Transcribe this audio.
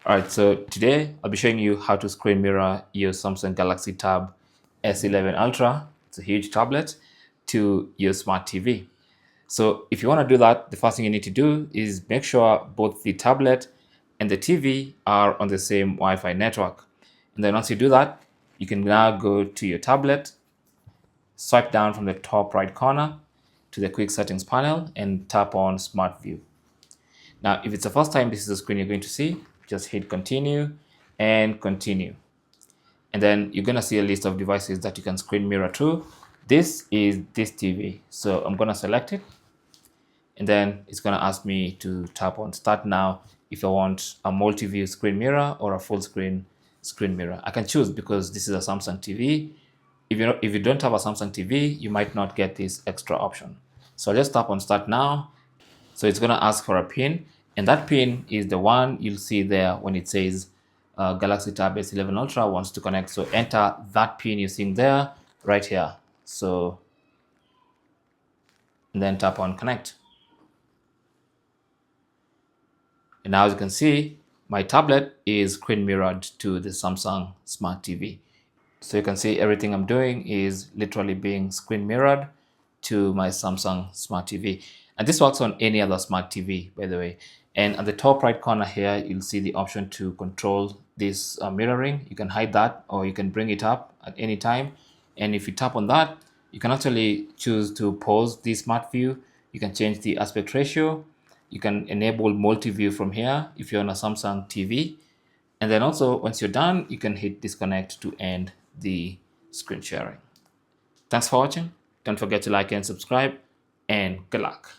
Alright, so today I'll be showing you how to screen mirror your Samsung Galaxy Tab S11 Ultra, it's a huge tablet, to your smart TV. So if you want to do that, the first thing you need to do is make sure both the tablet and the TV are on the same Wi-Fi network. And then once you do that, you can now go to your tablet, swipe down from the top right corner to the quick settings panel and tap on Smart View. Now, if it's the first time this is the screen you're going to see, just hit continue and continue. And then you're going to see a list of devices that you can screen mirror to. This is this TV. So I'm going to select it. And then it's going to ask me to tap on start now if I want a multi-view screen mirror or a full screen mirror. I can choose because this is a Samsung TV. If you don't have a Samsung TV, you might not get this extra option. So I'll just tap on start now. So it's going to ask for a pin, and that pin is the one you'll see there when it says Galaxy Tab S11 Ultra wants to connect. So enter that pin you're seeing there right here. So and then tap on connect. And now as you can see, my tablet is screen mirrored to the Samsung Smart TV. So you can see everything I'm doing is literally being screen mirrored to my Samsung Smart TV. And this works on any other Smart TV, by the way. And at the top right corner here, you'll see the option to control this mirroring. You can hide that or you can bring it up at any time. And if you tap on that, you can actually choose to pause the Smart View. You can change the aspect ratio. You can enable multi-view from here if you're on a Samsung TV. And then also, once you're done, you can hit disconnect to end the screen sharing. Thanks for watching. Don't forget to like and subscribe, and good luck.